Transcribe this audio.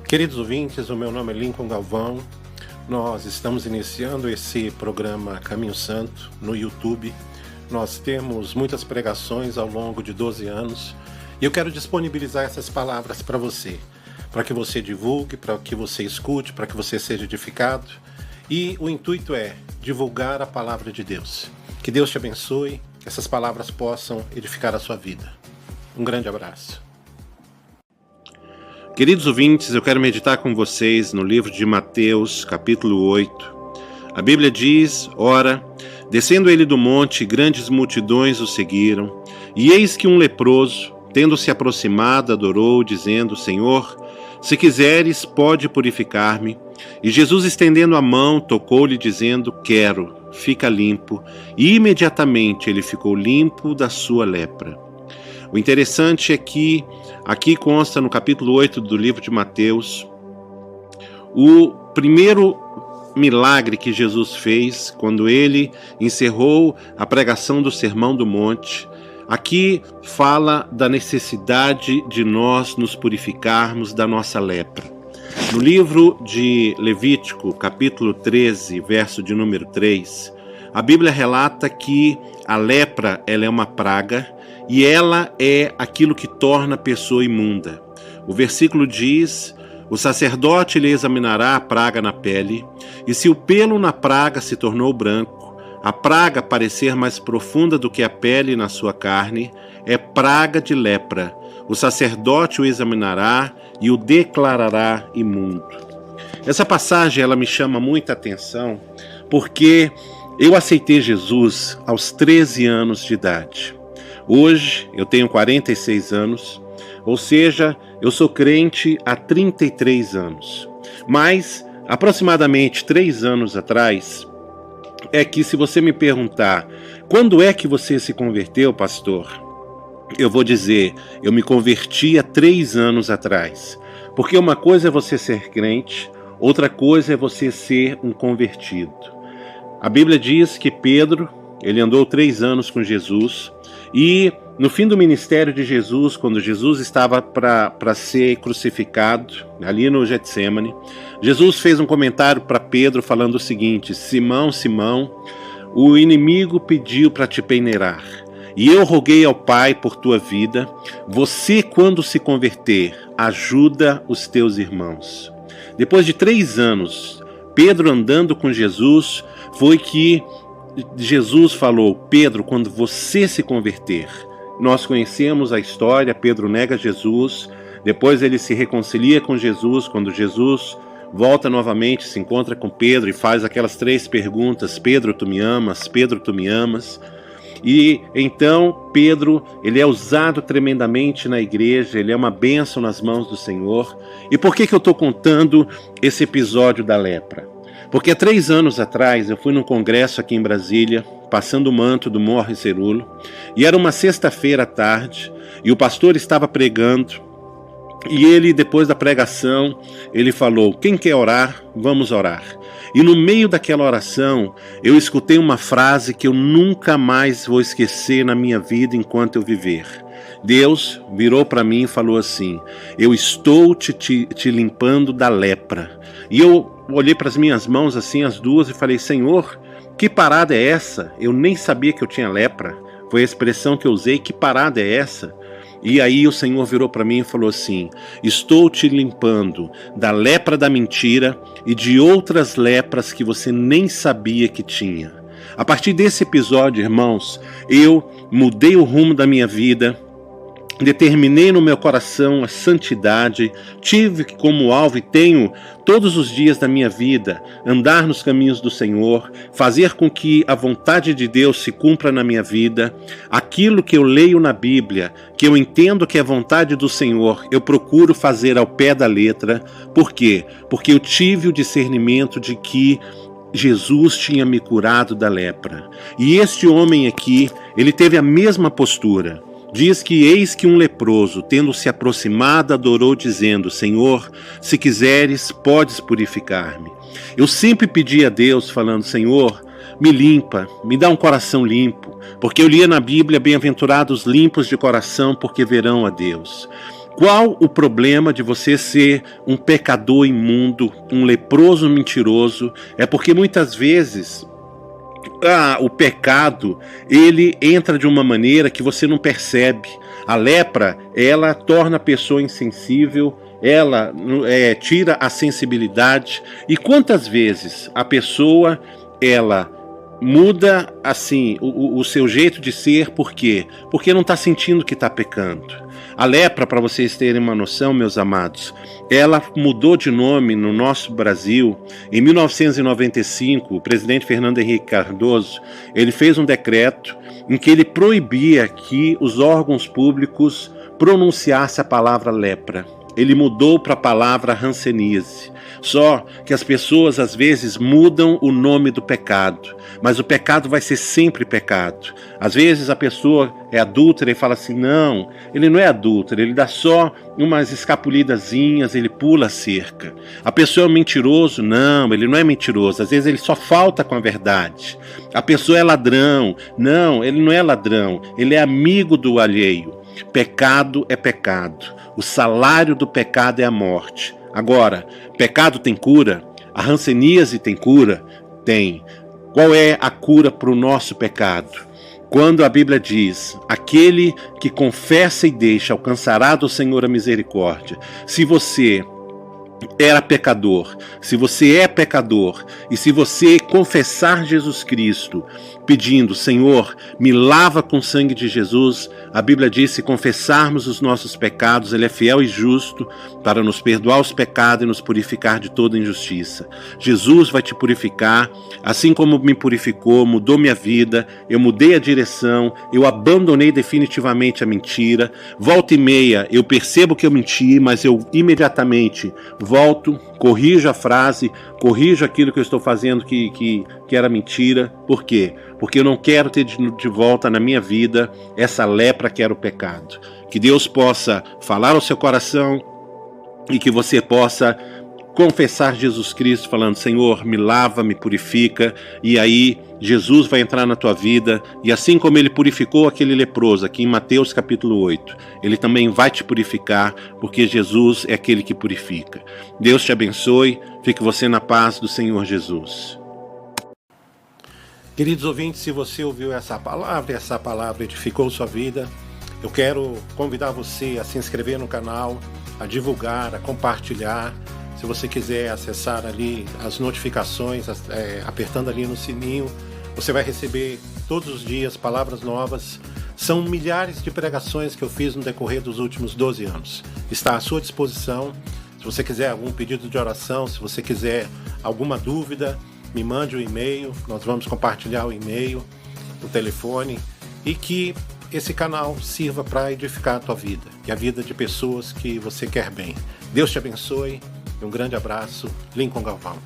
Queridos ouvintes, o meu nome é Lincoln Galvão. Nós estamos iniciando esse programa Caminho Santo no YouTube. Nós temos muitas pregações ao longo de 12 anos e eu quero disponibilizar essas palavras para você, para que você divulgue, para que você escute, para que você seja edificado. E o intuito é divulgar a palavra de Deus. Que Deus te abençoe, que essas palavras possam edificar a sua vida. Um grande abraço. Queridos ouvintes, eu quero meditar com vocês no livro de Mateus, capítulo 8. A Bíblia diz: Ora, descendo ele do monte, grandes multidões o seguiram, e eis que um leproso, tendo se aproximado, adorou, dizendo: Senhor, se quiseres, pode purificar-me. E Jesus, estendendo a mão, tocou-lhe, dizendo: Quero, fica limpo. E imediatamente ele ficou limpo da sua lepra. O interessante é que aqui consta no capítulo 8 do livro de Mateus o primeiro milagre que Jesus fez quando ele encerrou a pregação do Sermão do Monte. Aqui fala da necessidade de nós nos purificarmos da nossa lepra. No livro de Levítico, capítulo 13, verso de número 3, a Bíblia relata que a lepra ela é uma praga e ela é aquilo que torna a pessoa imunda. O versículo diz: o sacerdote lhe examinará a praga na pele, e se o pelo na praga se tornou branco, a praga parecer mais profunda do que a pele na sua carne, é praga de lepra. O sacerdote o examinará e o declarará imundo. Essa passagem ela me chama muita atenção porque eu aceitei Jesus aos 13 anos de idade. Hoje eu tenho 46 anos, ou seja, eu sou crente há 33 anos. Mas, aproximadamente 3 anos atrás, é que se você me perguntar, quando é que você se converteu, pastor? Eu vou dizer, eu me converti há 3 anos atrás. Porque uma coisa é você ser crente, outra coisa é você ser um convertido. A Bíblia diz que Pedro, ele andou 3 anos com Jesus, e no fim do ministério de Jesus, quando Jesus estava para ser crucificado, ali no Getsêmani, Jesus fez um comentário para Pedro falando o seguinte: Simão, Simão, o inimigo pediu para te peneirar, e eu roguei ao Pai por tua vida. Você, quando se converter, ajuda os teus irmãos. Depois de 3 anos, Pedro andando com Jesus, foi que Jesus falou: Pedro, quando você se converter. Nós conhecemos a história, Pedro nega Jesus, depois ele se reconcilia com Jesus, quando Jesus volta novamente, se encontra com Pedro e faz aquelas 3 perguntas: Pedro, tu me amas? Pedro, tu me amas? E então Pedro, ele é usado tremendamente na igreja, ele é uma bênção nas mãos do Senhor. E por que eu estou contando esse episódio da lepra? Porque há 3 anos atrás eu fui num congresso aqui em Brasília, passando o manto do Morre Cerulo, e era uma sexta-feira à tarde, e o pastor estava pregando, e ele, depois da pregação, ele falou: quem quer orar, vamos orar. E no meio daquela oração, eu escutei uma frase que eu nunca mais vou esquecer na minha vida enquanto eu viver. Deus virou para mim e falou assim: eu estou te limpando da lepra. E eu olhei para as minhas mãos assim, as duas, e falei: Senhor, que parada é essa? Eu nem sabia que eu tinha lepra. Foi a expressão que eu usei: que parada é essa? E aí o Senhor virou para mim e falou assim: estou te limpando da lepra da mentira e de outras lepras que você nem sabia que tinha. A partir desse episódio, irmãos, eu mudei o rumo da minha vida, determinei no meu coração a santidade, tive como alvo e tenho todos os dias da minha vida andar nos caminhos do Senhor, fazer com que a vontade de Deus se cumpra na minha vida. Aquilo que eu leio na Bíblia, que eu entendo que é vontade do Senhor, eu procuro fazer ao pé da letra. Por quê? Porque eu tive o discernimento de que Jesus tinha me curado da lepra. E este homem aqui, ele teve a mesma postura. Diz que eis que um leproso, tendo se aproximado, adorou, dizendo: Senhor, se quiseres, podes purificar-me. Eu sempre pedi a Deus, falando: Senhor, me limpa, me dá um coração limpo, porque eu lia na Bíblia: bem-aventurados limpos de coração, porque verão a Deus. Qual o problema de você ser um pecador imundo, um leproso mentiroso? É porque muitas vezes o pecado, ele entra de uma maneira que você não percebe. A lepra, ela torna a pessoa insensível, ela tira a sensibilidade. E quantas vezes a pessoa, ela muda assim o seu jeito de ser, por quê? Porque não está sentindo que está pecando. A lepra, para vocês terem uma noção, meus amados, ela mudou de nome no nosso Brasil. Em 1995, o presidente Fernando Henrique Cardoso, ele fez um decreto em que ele proibia que os órgãos públicos pronunciassem a palavra lepra. Ele mudou para a palavra hanseníase. Só que as pessoas às vezes mudam o nome do pecado, mas o pecado vai ser sempre pecado. Às vezes a pessoa é adúltera e fala assim, não, ele não é adúltero, ele dá só umas escapulidazinhas, ele pula a cerca. A pessoa é mentiroso, não, ele não é mentiroso, às vezes ele só falta com a verdade. A pessoa é ladrão, não, ele não é ladrão, ele é amigo do alheio. Pecado é pecado. O salário do pecado é a morte. Agora, pecado tem cura? A hanseníase tem cura? Tem. Qual é a cura para o nosso pecado? Quando a Bíblia diz, aquele que confessa e deixa alcançará do Senhor a misericórdia. Se você era pecador, se você é pecador, e se você confessar Jesus Cristo, pedindo, Senhor, me lava com o sangue de Jesus, a Bíblia diz, se confessarmos os nossos pecados, Ele é fiel e justo para nos perdoar os pecados e nos purificar de toda injustiça. Jesus vai te purificar, assim como me purificou, mudou minha vida, eu mudei a direção, eu abandonei definitivamente a mentira. Volta e meia, eu percebo que eu menti, mas eu imediatamente volto, corrijo a frase, corrijo aquilo que eu estou fazendo que era mentira. Por quê? Porque eu não quero ter de volta na minha vida essa lepra que era o pecado. Que Deus possa falar ao seu coração e que você possa confessar Jesus Cristo falando, Senhor, me lava, me purifica, e aí Jesus vai entrar na tua vida, e assim como Ele purificou aquele leproso aqui em Mateus capítulo 8, Ele também vai te purificar, porque Jesus é aquele que purifica. Deus te abençoe, fique você na paz do Senhor Jesus. Queridos ouvintes, se você ouviu essa palavra edificou sua vida, eu quero convidar você a se inscrever no canal, a divulgar, a compartilhar. Se você quiser acessar ali as notificações, apertando ali no sininho, você vai receber todos os dias palavras novas. São milhares de pregações que eu fiz no decorrer dos últimos 12 anos. Está à sua disposição. Se você quiser algum pedido de oração, se você quiser alguma dúvida, me mande um e-mail. Nós vamos compartilhar o e-mail, o telefone, e que esse canal sirva para edificar a tua vida e a vida de pessoas que você quer bem. Deus te abençoe. Um grande abraço, Lincoln Galvão.